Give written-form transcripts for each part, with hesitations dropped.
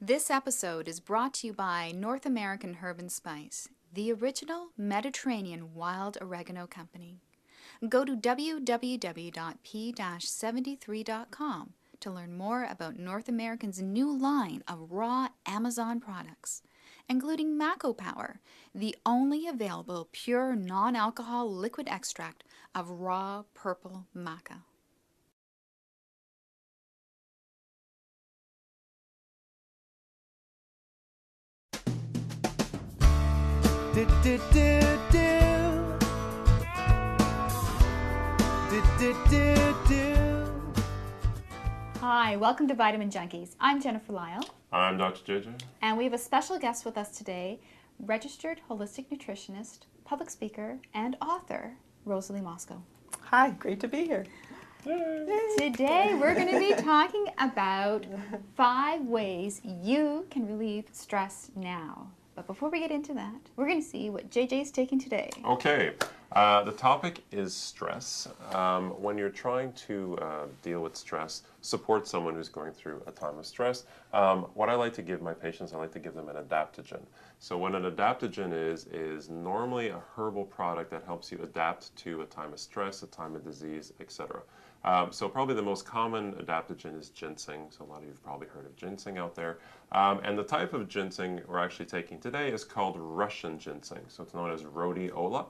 This episode is brought to you by North American Herb and Spice, the original Mediterranean wild oregano company. Go to www.p-73.com to learn more about North American's new line of raw Amazon products, including Mako Power, the only available pure non-alcohol liquid extract of raw purple maca. Hi, welcome to Vitamin Junkies. I'm Jennifer Lyle. I'm Dr. JJ. And we have a special guest with us today, registered holistic nutritionist, public speaker, and author, Rosalie Moscow. Hi, great to be here. Today we're going to be talking about 5 ways you can relieve stress now. But before we get into that, we're going to see what JJ's taking today. Okay, the topic is stress. When you're trying to deal with stress, support someone who's going through a time of stress, what I like to give my patients, I like to give them an adaptogen. So what an adaptogen is normally a herbal product that helps you adapt to a time of stress, a time of disease, etc. So probably the most common adaptogen is ginseng. So a lot of you have probably heard of ginseng out there. And the type of ginseng we're actually taking today is called Russian ginseng. So it's known as rhodiola.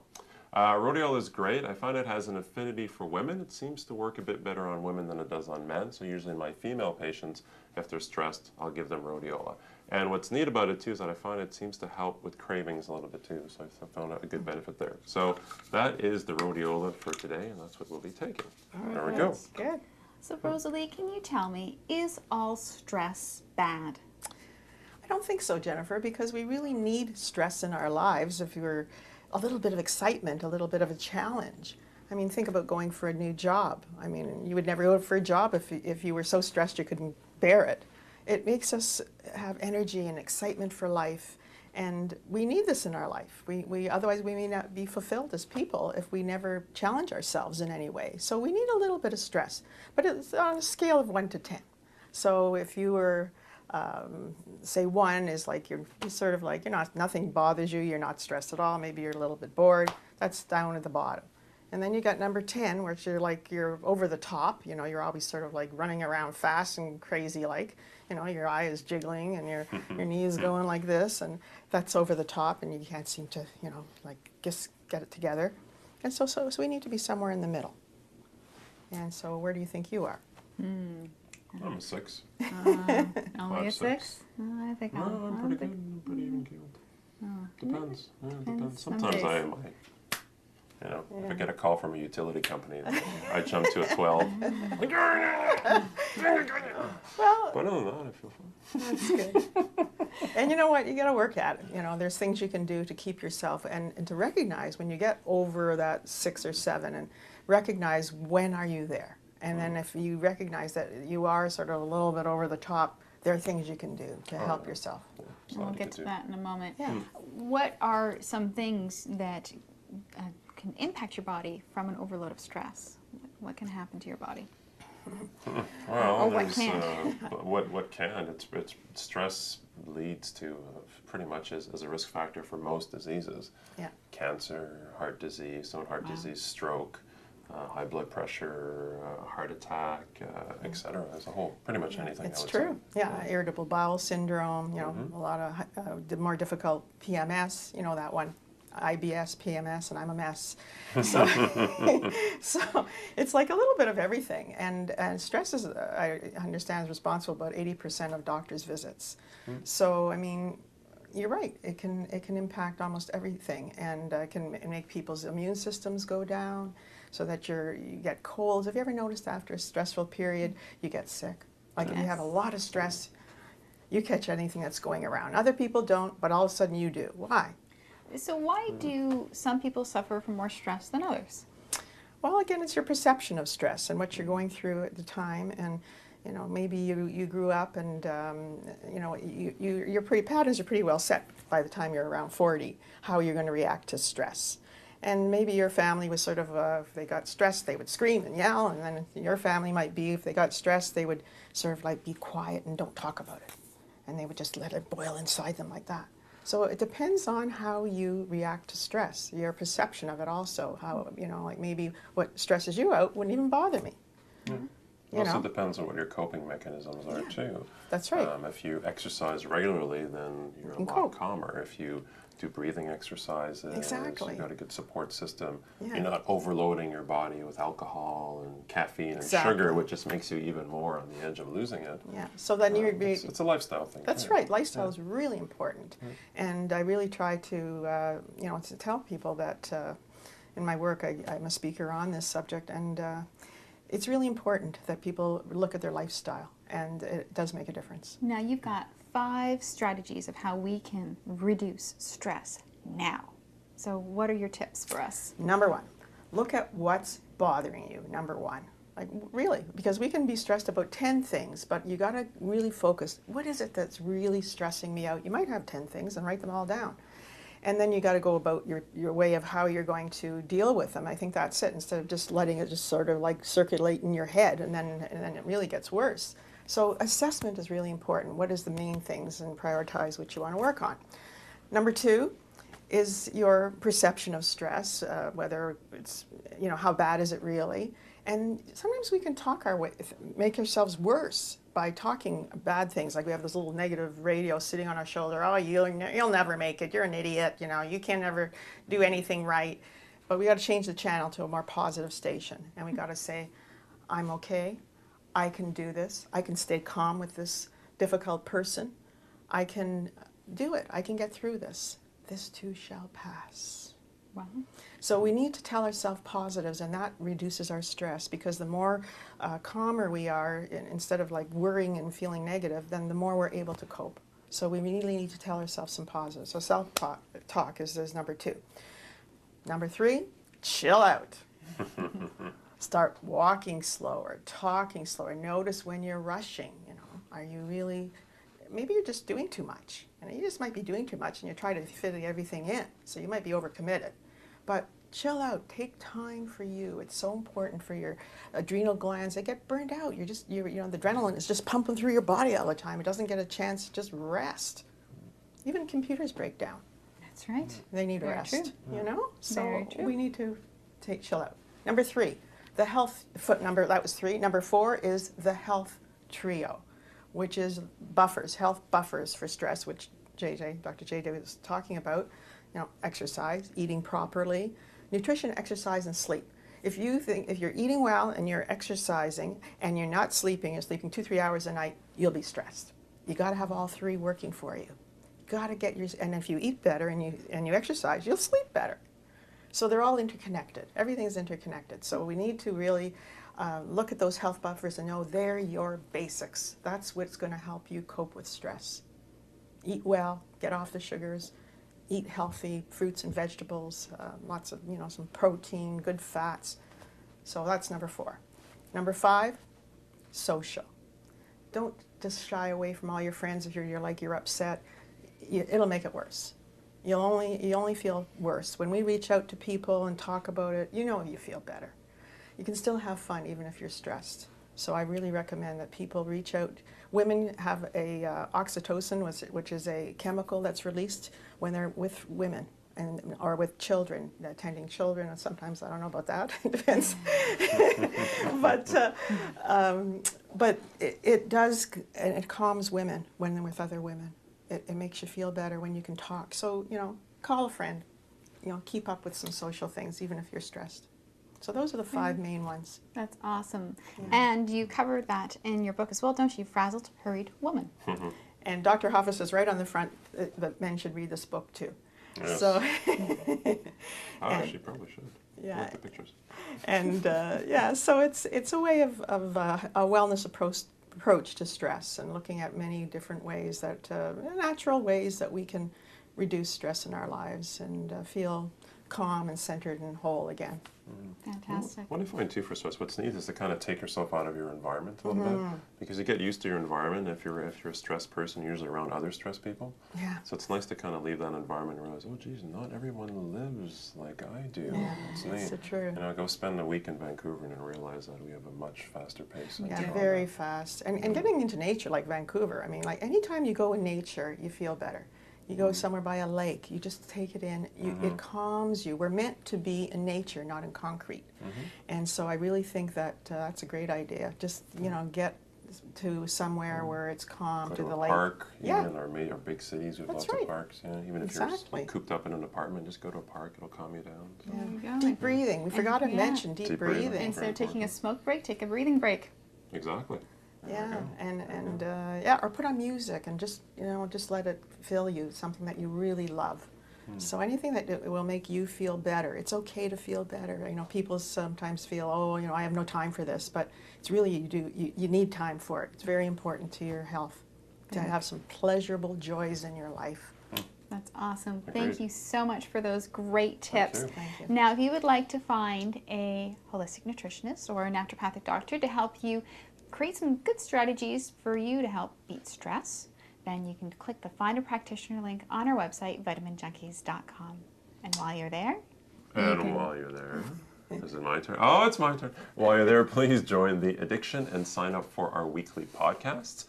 Rhodiola is great. I find it has an affinity for women. It seems to work a bit better on women than it does on men. So usually my female patients, if they're stressed, I'll give them rhodiola. And what's neat about it too is that I find it seems to help with cravings a little bit too. So I found a good benefit there. So that is the rhodiola for today, and that's what we'll be taking. There we go. That's good. So Rosalie, can you tell me, is all stress bad? I don't think so, Jennifer, because we really need stress in our lives if you're a little bit of excitement, a little bit of a challenge. I mean, think about going for a new job. I mean, you would never go for a job if you were so stressed you couldn't bear it. It makes us have energy and excitement for life, and we need this in our life. Otherwise we may not be fulfilled as people if we never challenge ourselves in any way. So we need a little bit of stress, but it's on a scale of 1 to 10. So if you were, say 1 is like you're sort of like nothing bothers you, you're not stressed at all, maybe you're a little bit bored, that's down at the bottom. And then you got number 10, where you're over the top, you're always sort of like running around fast and crazy like, your eye is jiggling and your knee is going like this, and that's over the top and you can't seem to, like just get it together. And so we need to be somewhere in the middle. And so where do you think you are? I'm a 6. Only a 6? I think I'm pretty good. I'm pretty even keeled. Depends. Yeah, depends. Sometimes I might. If I get a call from a utility company, I jump to a 12. Well, but other than that, I feel fine. That's good. And you know what? You got to work at it. There's things you can do to keep yourself and to recognize when you get over that 6 or 7, and recognize when are you there. And then if you recognize that you are sort of a little bit over the top, there are things you can do to help yourself. Yeah, we'll get to that in a moment. Yeah. What are some things that can impact your body from an overload of stress? What can happen to your body? Well, or what can't? What can? It's stress leads to pretty much as a risk factor for most diseases. Yeah. Cancer, heart disease, heart disease, stroke, high blood pressure, heart attack, etc. As a whole, pretty much anything. It's true. Say. Yeah, irritable bowel syndrome. A lot of the more difficult PMS. That one. IBS, PMS, and I'm a mess. So, so it's like a little bit of everything. And stress is, I understand, is responsible about 80% of doctors' visits. So, I mean, you're right. It can impact almost everything, and can make people's immune systems go down, so that you get colds. Have you ever noticed after a stressful period, you get sick? Like if you have a lot of stress, you catch anything that's going around. Other people don't, but all of a sudden you do. Why? So why do some people suffer from more stress than others? Well, again, it's your perception of stress and what you're going through at the time. And, maybe you grew up and, your patterns are pretty well set by the time you're around 40, how you're going to react to stress. And maybe your family was sort of, if they got stressed, they would scream and yell. And then your family might be, if they got stressed, they would sort of like be quiet and don't talk about it. and they would just let it boil inside them like that. So it depends on how you react to stress, your perception of it also. How, you know, like maybe what stresses you out wouldn't even bother me. It also depends on what your coping mechanisms are too. That's right. If you exercise regularly, then you're a lot calmer. If you do breathing exercises, Exactly. you've got a good support system. Yeah. You're not overloading your body with alcohol and caffeine Exactly. and sugar, which just makes you even more on the edge of losing it. Yeah. So then you're it's a lifestyle thing. That's too. right. Lifestyle is really important, and I really try to, you know, to tell people that in my work I'm a speaker on this subject, and it's really important that people look at their lifestyle, and it does make a difference. Now you've got 5 strategies of how we can reduce stress now. So what are your tips for us? Number 1, look at what's bothering you. Number 1. Like really, because we can be stressed about 10 things, but you got to really focus. What is it that's really stressing me out? You might have 10 things and write them all down. And then you got to go about your way of how you're going to deal with them. I think that's it, instead of just letting it just sort of like circulate in your head, and then it really gets worse. So assessment is really important. What is the main things, and prioritize what you want to work on. Number 2 is your perception of stress, whether it's, you know, how bad is it really? And sometimes we can talk our way, make ourselves worse by talking bad things. Like we have this little negative radio sitting on our shoulder. Oh, you'll never make it. You're an idiot. You know, you can never do anything right. But we got to change the channel to a more positive station. And we got to say, I'm okay. I can do this. I can stay calm with this difficult person. I can do it. I can get through this. This too shall pass. Wow. So we need to tell ourselves positives, and that reduces our stress, because the more calmer we are, instead of like worrying and feeling negative, then the more we're able to cope. So we really need to tell ourselves some positives. So self-talk is number 2. Number 3, chill out. Start walking slower, talking slower. Notice when you're rushing, you know. Are you really, maybe you're just doing too much. You just might be doing too much, and you're trying to fit everything in. So you might be overcommitted. But chill out. Take time for you. It's so important for your adrenal glands. They get burned out. You know, the adrenaline is just pumping through your body all the time. It doesn't get a chance to just rest. Even computers break down. That's right. They need Very rest. true. You know. So Very true. we need to chill out. Number 3, the health number. That was 3. Number 4 is the health trio, which is buffers, health buffers for stress, which Dr. JJ was talking about. You know, exercise, eating properly, nutrition, exercise, and sleep. If you're eating well and you're exercising and you're not sleeping, you're sleeping 2-3 hours a night, you'll be stressed. You got to have all 3 working for you. You got to get and if you eat better and you exercise, you'll sleep better. So they're all interconnected. Everything's interconnected. So we need to really look at those health buffers and know they're your basics. That's what's going to help you cope with stress. Eat well, get off the sugars, eat healthy fruits and vegetables, lots of, you know, some protein, good fats. So that's number 4. Number 5, social. Don't just shy away from all your friends if you're upset. It'll make it worse. You only feel worse. When we reach out to people and talk about it, you know you feel better. You can still have fun even if you're stressed. So I really recommend that people reach out. Women have a oxytocin, which is a chemical that's released when they're with women or with children, attending children. And sometimes I don't know about that. It depends. But it does, and it calms women when they're with other women. It makes you feel better when you can talk. So, you know, call a friend. You know, keep up with some social things even if you're stressed. So those are the 5 main ones. That's awesome. Yeah. And you covered that in your book as well, don't you? Frazzled, Hurried Woman. And Dr. Hoffa says right on the front that men should read this book too. Yes. So she probably should. Yeah. Look at the pictures. And yeah, so it's a way of a wellness approach to stress, and looking at many different ways natural ways that we can reduce stress in our lives and feel calm and centered and whole again. Fantastic. What I find too for stress, what's neat is to kind of take yourself out of your environment a little bit, because you get used to your environment. If you're a stressed person, you're usually around other stressed people. Yeah. So it's nice to kind of leave that environment and realize, oh geez, not everyone lives like I do. Yeah, It's that's neat. so true. You know, go spend a week in Vancouver and realize that we have a much faster pace. in Yeah, Toronto. very fast. And getting into nature like Vancouver, I mean, like anytime you go in nature, you feel better. You go somewhere by a lake, you just take it in, it calms you. We're meant to be in nature, not in concrete. And so I really think that that's a great idea. Just, you know, get to somewhere where it's calm, Go to to the a lake. park, Yeah. even in our big cities, we have That's lots right. of parks. Yeah, even if Exactly. you're cooped up in an apartment, just go to a park, it'll calm you down. So. There you go. Deep breathing. We forgot to yeah. mention deep, Deep breathing. breathing. Instead of Very taking a important. smoke break, take a breathing break. Exactly. There Yeah, we go. and yeah, or put on music and just, you know, just let it fill you, something that you really love. So anything that will make you feel better. It's okay to feel better. You know, people sometimes feel, oh, you know, I have no time for this, but it's really, you need time for it. It's very important to your health to have some pleasurable joys in your life. That's awesome. Agreed. Thank you so much for those great tips. you. Thank you. Now, if you would like to find a holistic nutritionist or a naturopathic doctor to help you create some good strategies for you to help beat stress, then you can click the Find a Practitioner link on our website, vitaminjunkies.com. And while you're there, And while you're there, is it my turn? Oh, it's my turn. While you're there, please join the addiction and sign up for our weekly podcasts.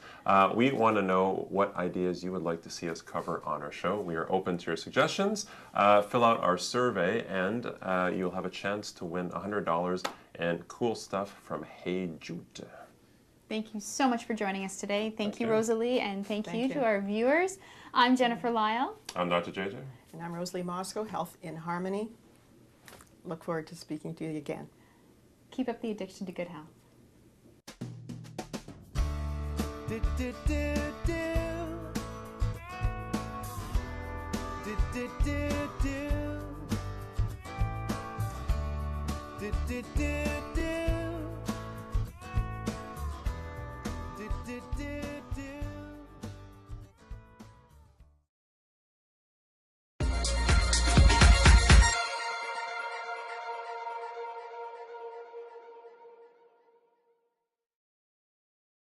We want to know what ideas you would like to see us cover on our show. We are open to your suggestions. Fill out our survey, and you'll have a chance to win $100 and cool stuff from Hey Jute. thank you so much for joining us today. Thank you, you. Rosalie, and thank you Thank to you. our viewers. I'm Jennifer Lyle. I'm Dr. JJ. And I'm Rosalie Moscow, Health in Harmony. Look forward to speaking to you again. Keep up the addiction to good health. Do, do, do, do. Do, do, do, do. Do, do, do, do.